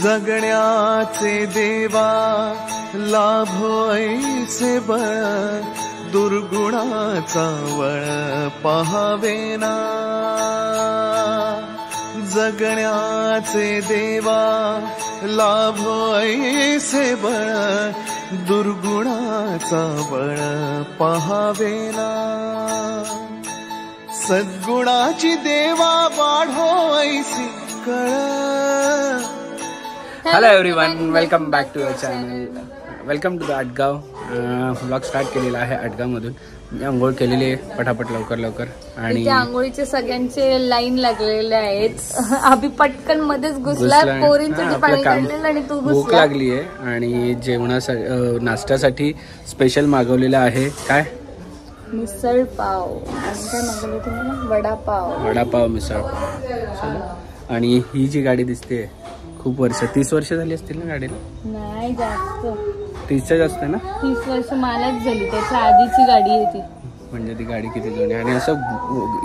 जगण्याचे देवा लाभो ऐसे बळ दुर्गुणाचा वळ पहावेना जगण्याचे देवा लाभो ऐसे बळ दुर्गुणाचा बळ पहावेना सद्गुणाची देवा वाढो ऐसी कळ. Hello everyone, welcome back to your channel. Welcome to the Atgaon. Vlog start केलेला आहे आटगावमधून. मी आंघोळ केलेली आहे पटापट लवकर आणि आंघोळीचे सगळ्यांचे लाईन लागलेले आहेत. अभि पटकन मध्येच घुसला, पोरींसाठी पाणी काढलेलं आणि तू घुसला. भूक लागली आहे आणि नाश्त्यासाठी स्पेशल मागवलेलं आहे. काय? मिसळ पाव. काय मागवलं तुम्हाला? वडापाव मिसळ पाव. आणि ही जी गाडी दिसते खूप वर्ष, 30 वर्ष झाली असतील ना गाडीला? नाही, जास्त. 30च्या जास्त आहे ना? 30 वर्ष मलाच झाली. त्याच्या आधीची गाडी आहे ती. म्हणजे ती गाडी किती जुनी. आणि असं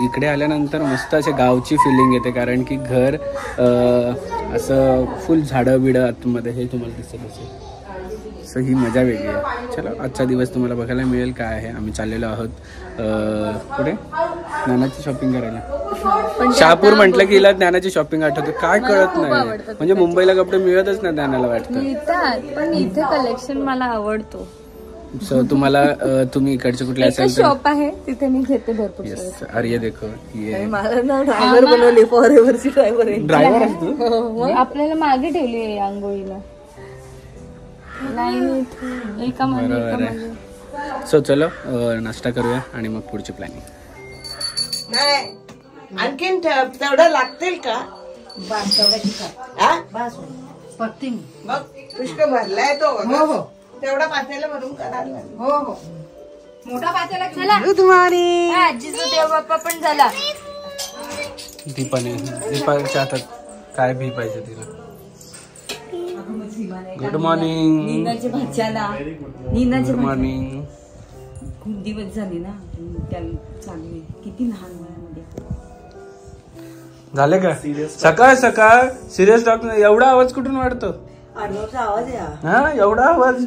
इकडे आल्यानंतर मस्त असे गावची फिलिंग येते, कारण की घर असं फुल झाडं बिडं आतमध्ये हे तुम्हाला दिसत असेल. सो ही मजा वेगळी आहे. चला, आजचा दिवस तुम्हाला बघायला मिळेल काय आहे. आम्ही चाललेलो आहोत कुठे? ज्ञानाची शॉपिंग करायला. शहापूर म्हटलं की हिला ज्ञानाची शॉपिंग आठवते. काय कळत नाही, म्हणजे मुंबईला कपडे मिळतच नाही ज्ञानाला वाटतं. पण इथे कलेक्शन मला आवडतो. सो तुम्हाला तुम्ही इकडचे कुठले असेल शॉप आहे तिथे मी घेते भरपूर. अरे देखो, ये मला ना ड्रायव्हर बनवली, फॉरएव्हरची ड्रायव्हर आहे. ड्रायव्हर असतो. आपल्याला मागे ठेवली आहे आंघोळीला. सो चलो नाश्ता करूया आणि मग पुढची प्लॅनिंग. आणखीन तेवढं लागतील का? मग पुष्कळ भरलाय तो. तेवढा पातेला भरून करायला. हो, मोठा पातेला. चला, गुड मॉर्निंग. आजीचा देव बाप्पा पण झाला. दीपाच्या हातात काय भी पाहिजे तिला. Good morning. नीनाचे भाच्याला. Good morning. खूप दिवस झाले ना त्याला चालू. किती लहान वयामध्ये झाले का? सकाळ सकाळ सिरियस टॉक. एवढा आवाज कुठून वाढतो? आवाज आहे हा, एवढा आवाज.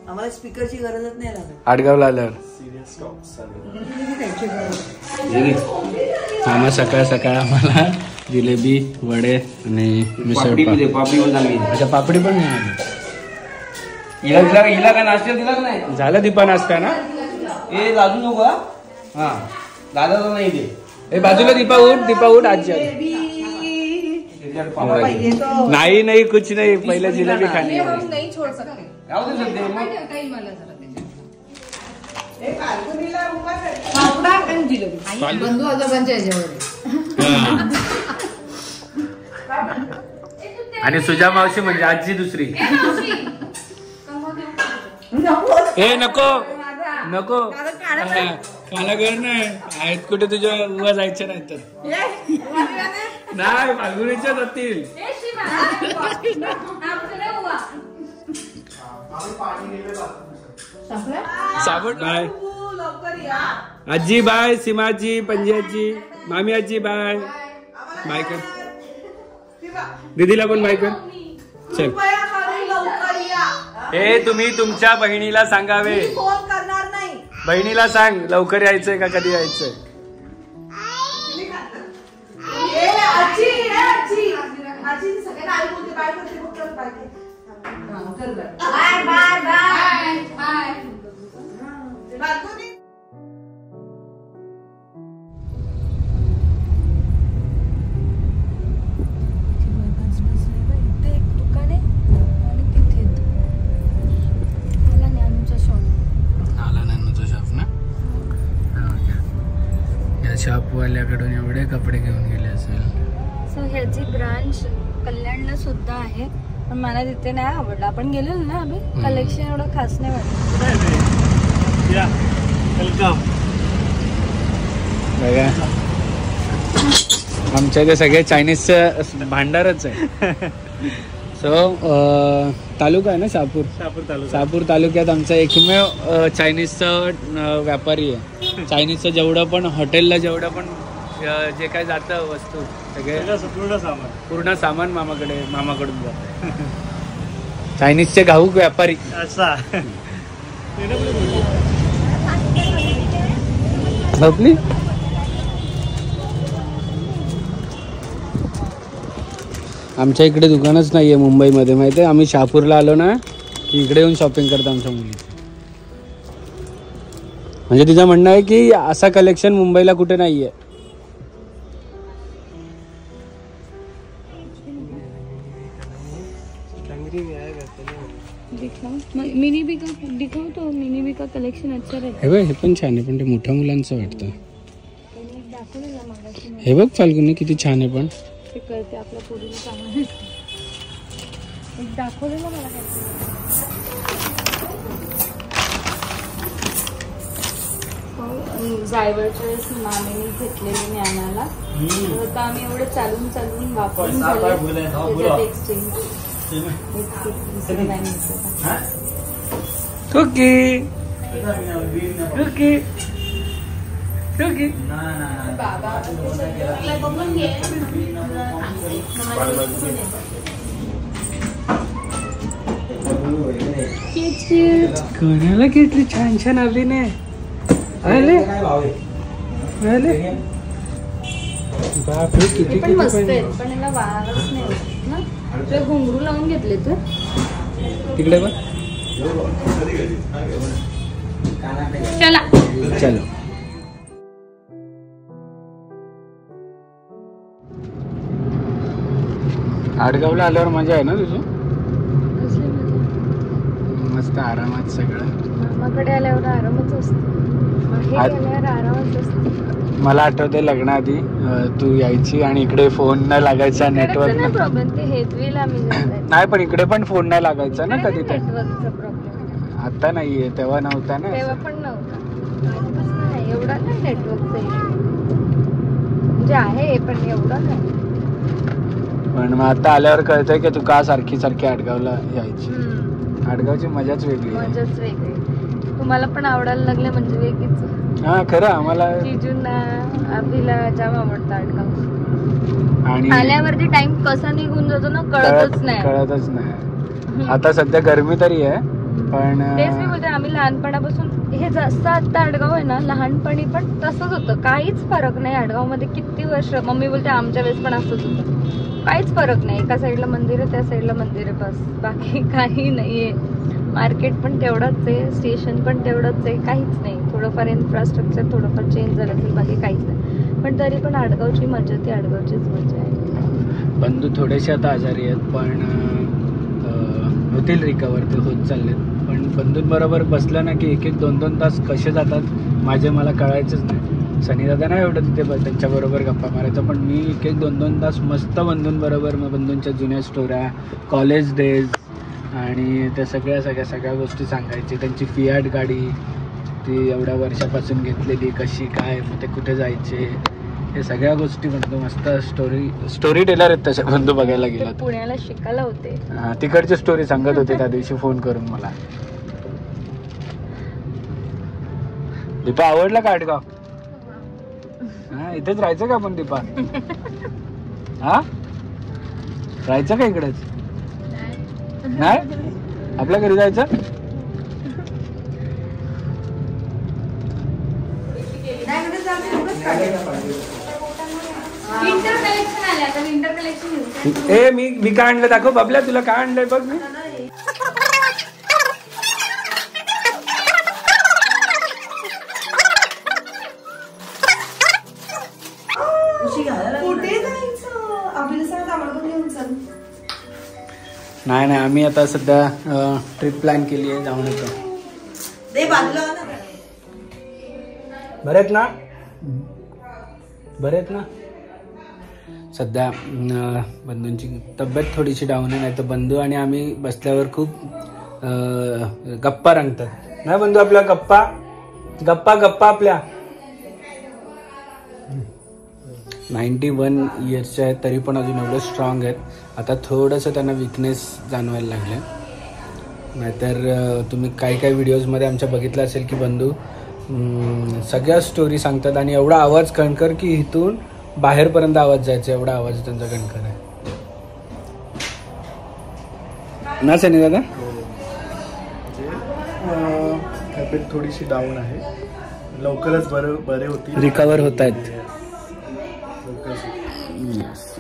आम्हाला स्पीकरची गरजच नाही लागत. आडगावला आल्यावर मामा सकाळ सकाळ आम्हाला जिलेबी, वडे आणि मिसळ पाव. अच्छा, पापडी पण हिला काय नाश्ता दिला नाही? झालं दीपा नाश्ता ना? ए दादू नको. हा, दादा तर नाही दे. ए बाजूला दीपा उठ. आजी नाही नाही कुछ नाही, पहिले जिलेबी खाली. नाही छोड सकते. बंधू आजोबांच्या आणि सुजा मावशी म्हणजे आजी दुसरी. ए नको नको, मला घर नाही आहेत कुठे तुझ्या उभा जायचं नाही तर. नाही, फाल्गुनीच्या जातील. साबण बाय. आजी बाय. सीमाजी, पंजी आजी, मामी आजी बाय. बाय कर. दीदीला पण बाय कर. चल. हे तुम्ही तुमच्या बहिणीला सांगावे. फोन करणार नाही. बहिणीला सांग लवकर यायचंय का कधी यायचंय. शॉपवाल्याकडून एवढे कपडे घेऊन गेले असेल. सो ह्याची ब्रांच कल्याणला सुद्धा आहे, पण मला तिथे नाही आवडलं. आपण गेलेलो ना अभि, कलेक्शन एवढं खास नाही वाटलं. आमच्या इथे सगळे चायनीजचं भांडारच आहे. सो तालुका आहे ना शहापूर तालुक्यात आमचा एकमेव चायनीजचा व्यापारी आहे. चायनीजचं जेवढं पण हॉटेलला जेवढं पण जे काय जातं वस्तू सगळे पूर्ण सामान मामाकडून जातं. चायनीजचे घाऊक व्यापारी असा झोपली. आमच्या इकडे दुकानच नाही आहे मुंबईमध्ये माहिती आहे. आम्ही शहापूरला आलो ना की इकडे येऊन शॉपिंग करतो आमच्या मुली. म्हणजे तिचं म्हणणं आहे की असा कलेक्शन मुंबईला कुठे नाही आहे. मिनी दिखाओ तो मिनी बी का कलेक्शन अच्छा रहता हे पण छान आहे पण ते मोठ्या मुलांचं वाटतं. दाखवलं मागाशी हे बघ फाल्गुनी किती छान आहे पण ते करते आपल्या पोरीला चांगलं एक दाखवलेलं मला काय जायवरच्या वेळेस मामीने घेतलेले ज्ञानाला आता आम्ही एवढं चालून चालून वापरून झालं एक्सचेंज कुकी कुकी कुकी बाबा कोणाला घेतली छान छान अभिनय आले बापरे किती पण मस्त आहेत पण याला वारच नाही होत ना. ते घुंगरू लावून घेतले तर तिकडे पण चला चलो. आडगावला आल्यावर मजा आहे ना तुझी. मस्त आरामात सगळं. मामाकडे आल्यावर आरामच असतो. बाहेर गेल्यावर आरामच असतो. मला आठवते लग्नाआधी तू यायची आणि इकडे फोन नाही लागायचा नेटवर्क प्रॉब्लेम ते हेतवीला आम्ही नाही पण इकडे पण फोन नाही लागायचा ना कधी तर. नेटवर्कचा प्रॉब्लेम आता नाहीये तेव्हा नव्हता ना. तेव्हा पण नव्हता. नाही एवढा नाही नेटवर्कचा इश्यू म्हणजे आहे पण एवढा नाही. पण मग आता आल्यावर कळतंय की तू का सारखी सारखी आडगावला यायची. आडगावची मजाच वेगळी आहे. मजाच वेगळी. तुम्हाला पण आवडायला लागले म्हणजे वेगळीच. हा खरं आम्हाला जिजूंना अभिला जाम आवडतं आडगाव. आणि आल्यावरती टाइम कसा निघून जातो ना कळतच नाही. आता सध्या गरमी तरी आहे पण तेच मी बोलते आम्ही लहानपणापासून हे जसं आता आडगाव आहे ना लहानपणी पण तसंच होतं. काहीच फरक नाही आडगाव मध्ये. किती वर्ष मम्मी बोलते आमच्या वेळेस पण असंच होतं. काहीच फरक नाही. एका साईडला मंदिर आहे त्या साईडला मंदिर आहे बस. बाकी काही नाहीये. मार्केट पण तेवढंच आहे स्टेशन पण तेवढंच आहे. काहीच नाही. थोडंफार इन्फ्रास्ट्रक्चर थोडंफार चेंज झालं असेल बाकी काहीच नाही. पण तरी पण आडगावची मजा ती आडगावचीच मजा आहे. बंधू थोडेसे आता आजारी आहेत पण होतील रिकवर. ते होत चाललेत. पण बंधूंबरोबर बसलं ना की एक एक 2-2 तास कसे जातात माझे मला कळायचंच नाही. सनी दादा नाही एवढं तिथे त्यांच्याबरोबर गप्पा मारायचा पण मी एक 2-2 तास मस्त बंधूंबरोबर मग बंधूंच्या जुन्या स्टोऱ्या कॉलेज डेज आणि त्या सगळ्या गोष्टी सांगायची. त्यांची फियाट गाडी ती एवढ्या वर्षापासून घेतलेली कशी काय मग ते कुठे जायचे हे सगळ्या गोष्टी बंधू मस्त स्टोरी टेलर आहेत तशा बंधू बघायला गेला. पुण्याला शिकायला होते. हा तिकडची स्टोरी सांगत होते त्या दिवशी फोन करून मला. दीपा आवडला का आडगाव. हा इथेच राहायचं का आपण दीपा. हा राहायचं का इकडेच नाही आपल्या घरी जायचं. विंटर कलेक्शन आले आता. विंटर कलेक्शन ए मी काय आणलं दाखव बाबल्या तुला काय आणलंय बघ. मी नाही आम्ही आता सध्या ट्रिप प्लॅन केली आहे जाऊन येतो. बरेत ना सध्या बंधूंची तब्येत थोडीशी डाऊन आहे. नाही तर बंधू आणि आम्ही बसल्यावर खूप गप्पा रंगतात नाही बंधू. आपल्या गप्पा आपल्या 91 इयर्सचे आहेत तरी पण अजून एवढे स्ट्रॉंग आहेत. आता थोडंसं त्यांना विकनेस जाणवायला लागलं. नाहीतर तुम्ही काही व्हिडिओजमध्ये आमच्या बघितलं असेल की बंधू सगळ्या स्टोरी सांगतात आणि एवढा आवाज कणकर की इथून बाहेरपर्यंत आवाज जायचा, एवढा आवाज त्यांचा गणकर आहे ना सनी दादा. तब्येत थोडीशी डाऊन आहे, लवकरच बरे होतील, रिकवर होत आहेत.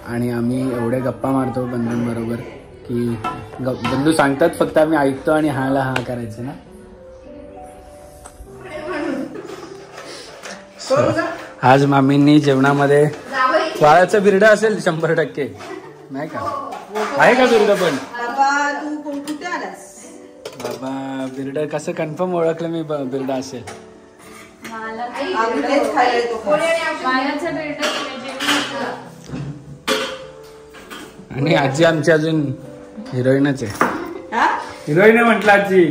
आणि आम्ही एवढे गप्पा मारतो बंधूंबरोबर की बंधू सांगतात फक्त आम्ही ऐकतो आणि हाला हा करायचं ना. आज मामींनी जेवणामध्ये वाळाचं बिरडं असेल 100%, नाही का? आहे का बिरडं पण? बाबा बिरडं कसं कन्फर्म ओळखलं मी बिरडं असेल. आणि आजी आमची अजून हिरोईनच आहे. हिरोईन आहे म्हटलं आजी.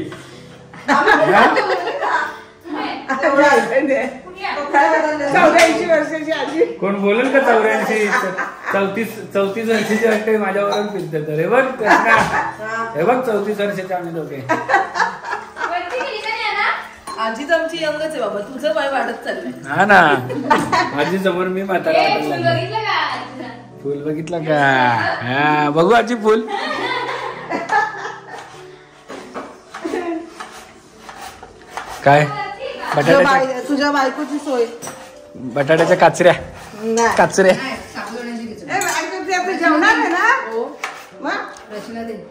कोण बोलेल का 84? 34 वर्षाची वाटते माझ्यावरून फिरतात. हे बघ हे बघ 34 वर्षाचे आम्ही दोघे. आजीच आमची यंगच आहे बाबा, तुझं वय वाढत चाललंय. हा ना, आजी समोर मी म्हातारा वाटायला लागले. फुल बघितलं का? हा बघू आजी फुल. काय तुझ्या बायकोची सोय, बटाट्याच्या काचऱ्या. जेवणार आहे ना?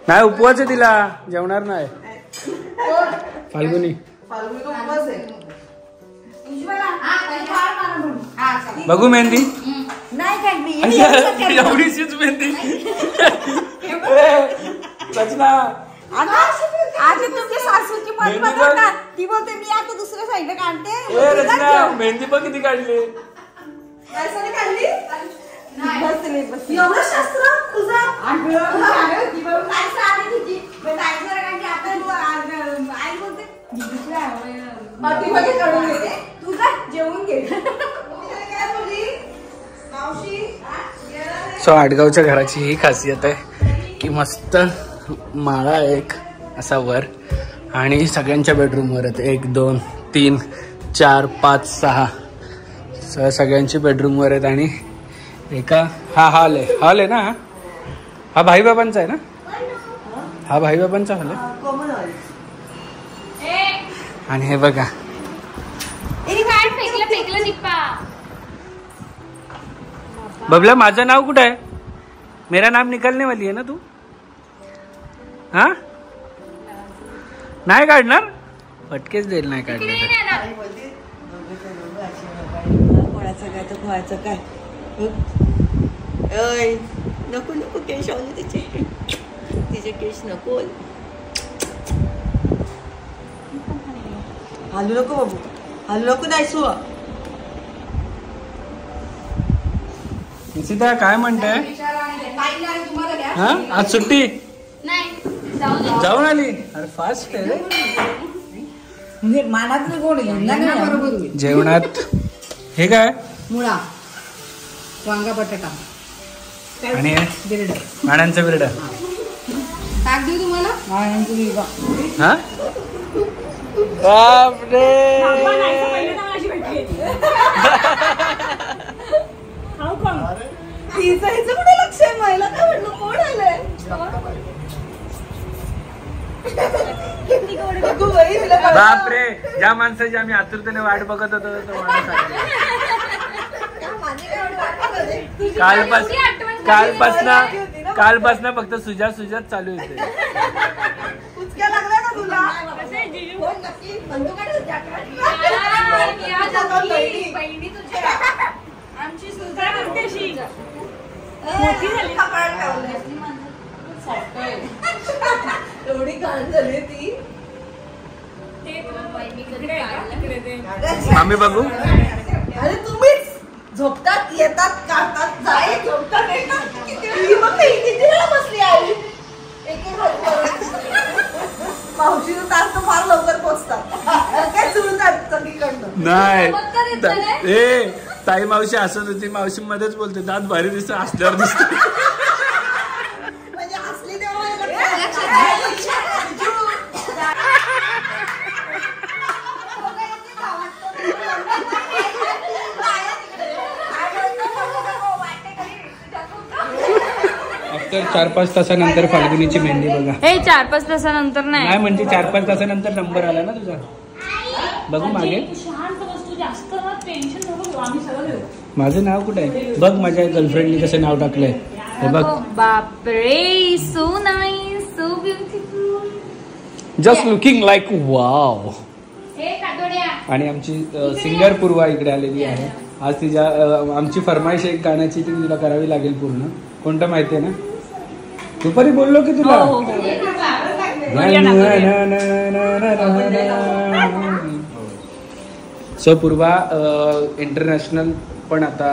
नाही उपवास आहे तिला, जेवणार नाही. फाल्गुनी बघू मेहंदी. एवढीशीच मेहंदी. रचना आज तुमच्या सासूची ती बोलते मी आता दुसऱ्या साईडला काढते. रचना मेहंदी बघ किती काढली. एवढं शास्त्र तुझं. जेवून घे. सो आडगावच्या घराची ही खासियत आहे की मस्त माळा एक असा वर आणि सगळ्यांच्या बेडरूमवर आहेत. 1 2 3 4 5 6 सगळ्यांची बेडरूमवर आहेत. आणि एका हा हॉल आहे ना, हा भाईबाबांचा आहे ना, हा भाईबाबांचा हॉल आहे. आणि हे बघा बबला, माझं नाव कुठं आहे? मेरा नाम निकलने वाली है ना तू? हा नाही काढणार, पटकेच देईल नाही काढले तर. काय नको नको केश आवले तिचे केश नको. हालू नको बाबू, हालू नको जायचो. निशिता काय म्हणताय? हा आज सुट्टी जाऊन आली? अरे फास्ट आहे. म्हणजे मानात गोड बरोबर. जेवणात हे काय? मुळा, वांगा, बटाटा आणि माण्यांचं बिरड. टाक देऊ तुम्हाला माण्यांचं बिरड. हा बापरे. तिचं कुठे लक्ष आहे? महिला काय म्हणलं कोण आलंय? बापरे, ज्या माणसाची आम्ही आतुरतेने वाट बघत होतो तो माणूस कालपासनं फक्त सुजात चालू होते. एवढी घाण झाली ती. आम्ही बघू. अरे तुम्हीच झोपतात, येतात, काढतात, जाई झोपतात, येतात. किती वेळा बसली आई. मावशीचं तास तर फार लवकर पोचतात. काय जुळतात सगळीकडनं. नाही ए ताई मावशी असत होती, मावशी मध्येच बोलते दात भारी दिसत असल्यावर दिसत. म्हणजे असली तेव्हा 4-5 तासानंतर फाल्गुनीची मेहंदी बघा. हे 4-5 तासानंतर नाही म्हणजे 4-5 तासानंतर नंबर आला ना तुझा. बघू मागे माझं नाव कुठे आहे बघ. माझ्या गर्लफ्रेंडने कसं नाव टाकलंय हे बघ. बापरे, so nice, so beautiful, just looking like wow. आणि आमची सिंगर पूर्वा इकडे आलेली आहे आज. तिच्या आमची फरमाईश एक गाण्याची ती तुला करावी लागेल पूर्ण. कोणतं माहितीये ना दुपारी बोललो की तुला. सो पूर्वा इंटरनॅशनल पण आता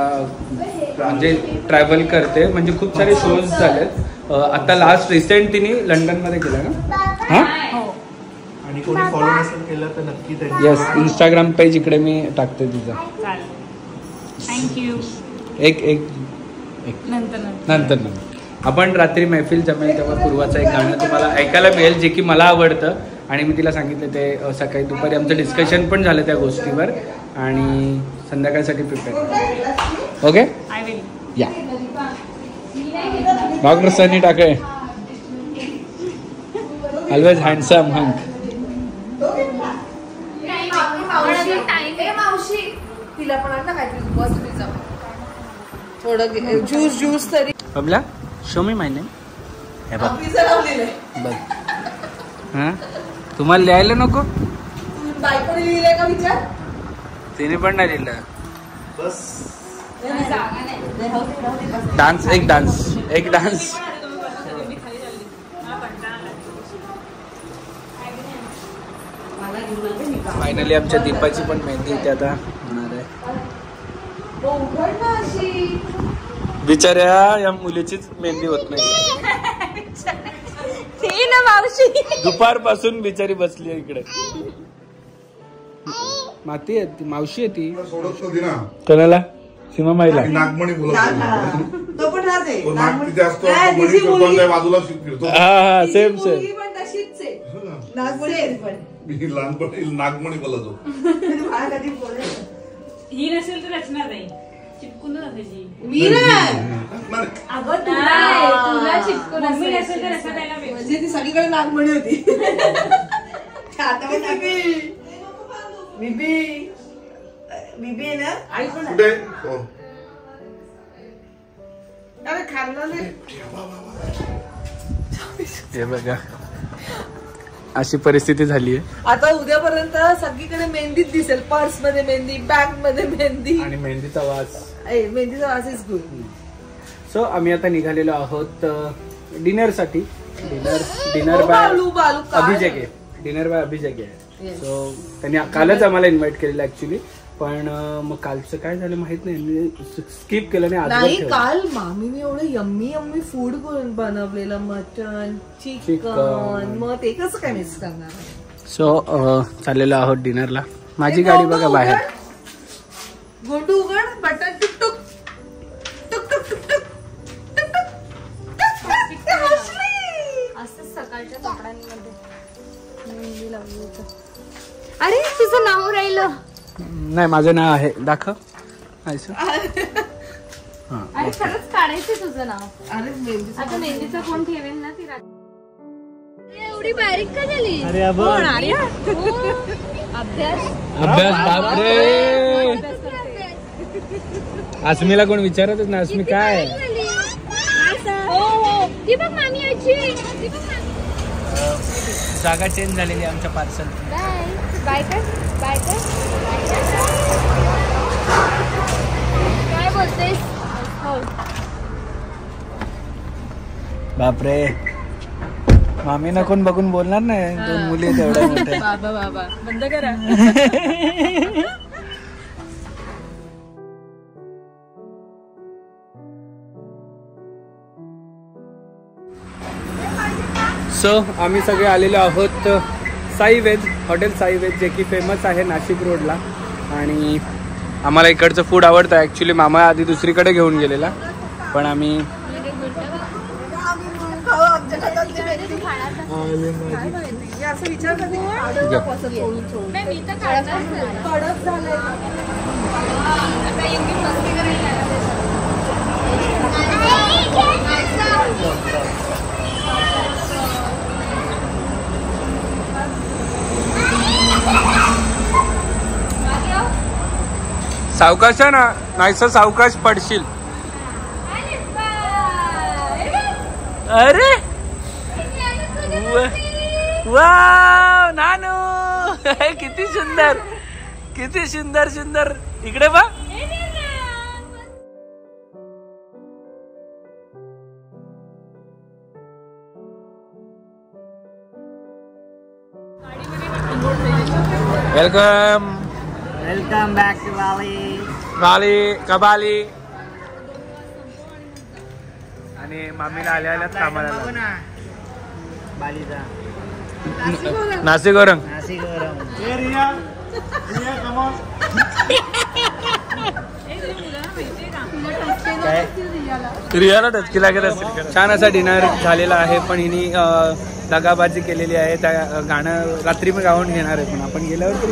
म्हणजे ट्रॅव्हल करते. म्हणजे खूप सारे शोज झालेत. आता लास्ट रिसेंट तिने लंडनमध्ये केला ना. हा आणि कोणी फॉलो नसेल केलं तर नक्की त्यांनी. येस, इंस्टाग्राम पेज इकडे मी टाकते तिचा. थँक्यू. एक नंतर आपण रात्री मैफिल जमेल तेव्हा पूर्वाचं एक गाणं तुम्हाला ऐकायला मिळेल जे की मला आवडतं. आणि मी तिला सांगितलं ते सकाळी दुपारी आमचं डिस्कशन पण झालं त्या गोष्टीवर. आणि संध्याकाळसाठी प्रिपेअर. ओके या डॉक्टर सनी टाके ऑलवेज हँडसम हंक. तिला पण आता काहीतरी बस तुझा थोडं ज्यूस तरी. बबला शो मी माय नेम. हे बघ बघ. हां तुम्हाला लिहायला नको. बायकोने लिहिलंय का विचार. तिने पण नाही लिहिलं. बस एक डान्स. फायनली आमच्या दीपाची पण मेहंदी इथे आता होणार आहे. बिचाऱ्या या मुलीचीच मेहंदी होत नाही. दुपारपासून बिचारी बसली आहे इकडे. माती आहे ती, मावशी आहे ती. कोणाला सीमा माईला नागमणी तो पण राहते बाजूला हा सेम सेम. नागमणी बोलतो. ही नसेल तर रचना नाही चिपकून असायची. मी तुला चिपकून नसेल तर रचना द्यायला म्हणजे ती सगळीकडे नागमणी होती. बीबी आहे ना आई पण अरे खाल्लं नाही. हे बघा अशी परिस्थिती झाली आहे. आता उद्यापर्यंत सगळीकडे मेहंदीच दिसेल. पर्स मध्ये मेहंदी, बॅग मध्ये मेहंदी आणि मेहंदीचा वास. मेहंदीचा वास इज गुड. सो आम्ही आता निघालेलो आहोत डिनरसाठी. डिनर बाय अभिषेक आहे. डिनर बाय अभिषेक आहे. सो त्यांनी कालच आम्हाला इन्व्हाइट केलेलं ऍक्च्युली. पण मग कालचं काय झालं माहित नाही. मी स्किप केलं नाही. काल मामीने एवढं यम्मी फूड बनवलेलं. Mutton, chicken. मग ते कसं काय मिस करणार. सो चाललेलो आहोत डिनरला. माझी गाडी बघा बाहेर. गोंडू उघड. बटन टुक टुक टुक टुक टुक टुक. असं सकाळच्या कपड्यांमध्ये मेहंदी लावली होतं. अरे तुझं नाव राहिलं. नाही माझं नाव आहे. दाखव. अरे खरंच काढायचं तुझं नाव. आता मेहंदीचा कोण ठेवेल ना ती रात्री. एवढी बारीक का झाली. अभ्यास बापरे. अस्मीला कोण विचारतच ना. अस्मी काय जागा चेंज झालेली आमच्या पार्सल. बाय काय बोलतेस. बापरे मामीना कोण बघून बोलणार नाही. 2 मुली आहेत एवढ्या मोठ्या. बाबा बंद करा. सो आम्ही सगळे आलेलो आहोत Sai veg hotel. Sai veg जे की फेमस आहे नाशिक रोडला. आणि आम्हाला इकडचं फूड आवडतं. ॲक्च्युली मामा आधी दुसरीकडे घेऊन गेलेला पण आम्ही असं विचार करते. सावकाश ना, नाहीतर सावकाश पडशील. अरे वाव नानू, किती सुंदर, किती सुंदर सुंदर. इकडे बा. वेलकम वेलकम बॅक टू वाली कबाली. आणि मामीला आल्या आल्यात कामाला बालीचा नाशिक वरंग. नाशिक वरून रियाला डचकी लागत असतील. छान असा डिनर झालेला आहे, पण हिनी दगाबाजी केलेली आहे. त्या गाणं रात्री पण गाऊन घेणार आहे, पण आपण गेल्यावर तरी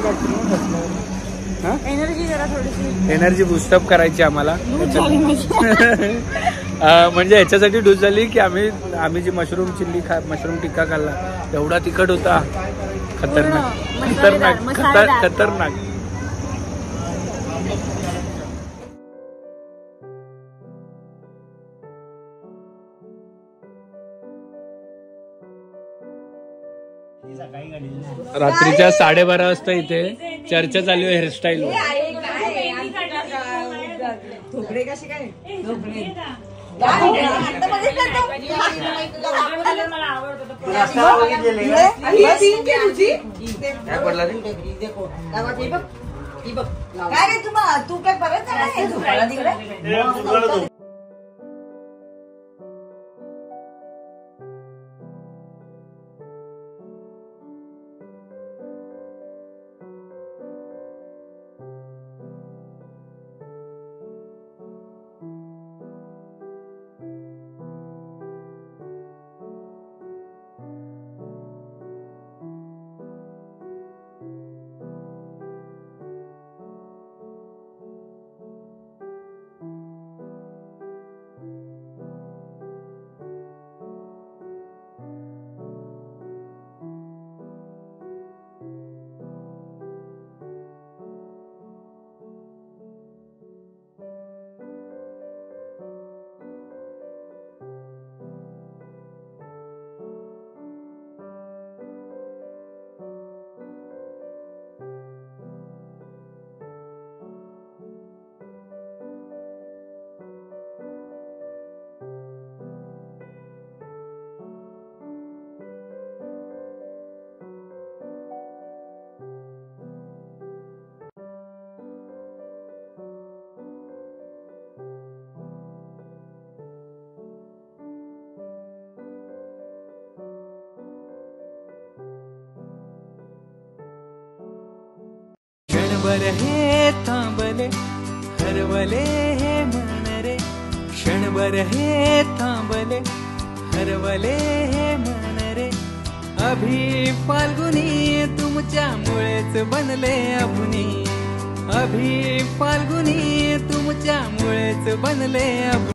एनर्जी जरा थोडीशी एनर्जी बुस्टअप करायची आम्हाला. म्हणजे ह्याच्यासाठी डूस झाली की आम्ही जी मशरूम टिक्का खाल्ला तेवढा तिखट होता. खतरनाक खतरनाक खतरनाक. रात्रीच्या 12:30 वाजता इथे चर्चा चालू आहे हेअरस्टाईल. झोपडे कशी काय तू काय परत तिकडे. क्षणभर हे थांबले हरवले हे मन रे. क्षणभर हे थांबले हरवले हे मन रे. अभि फाल्गुनी तुमच्यामुळेच बनले अभुनी. अभि फाल्गुनी तुमच्यामुळेच बनले अभुनी.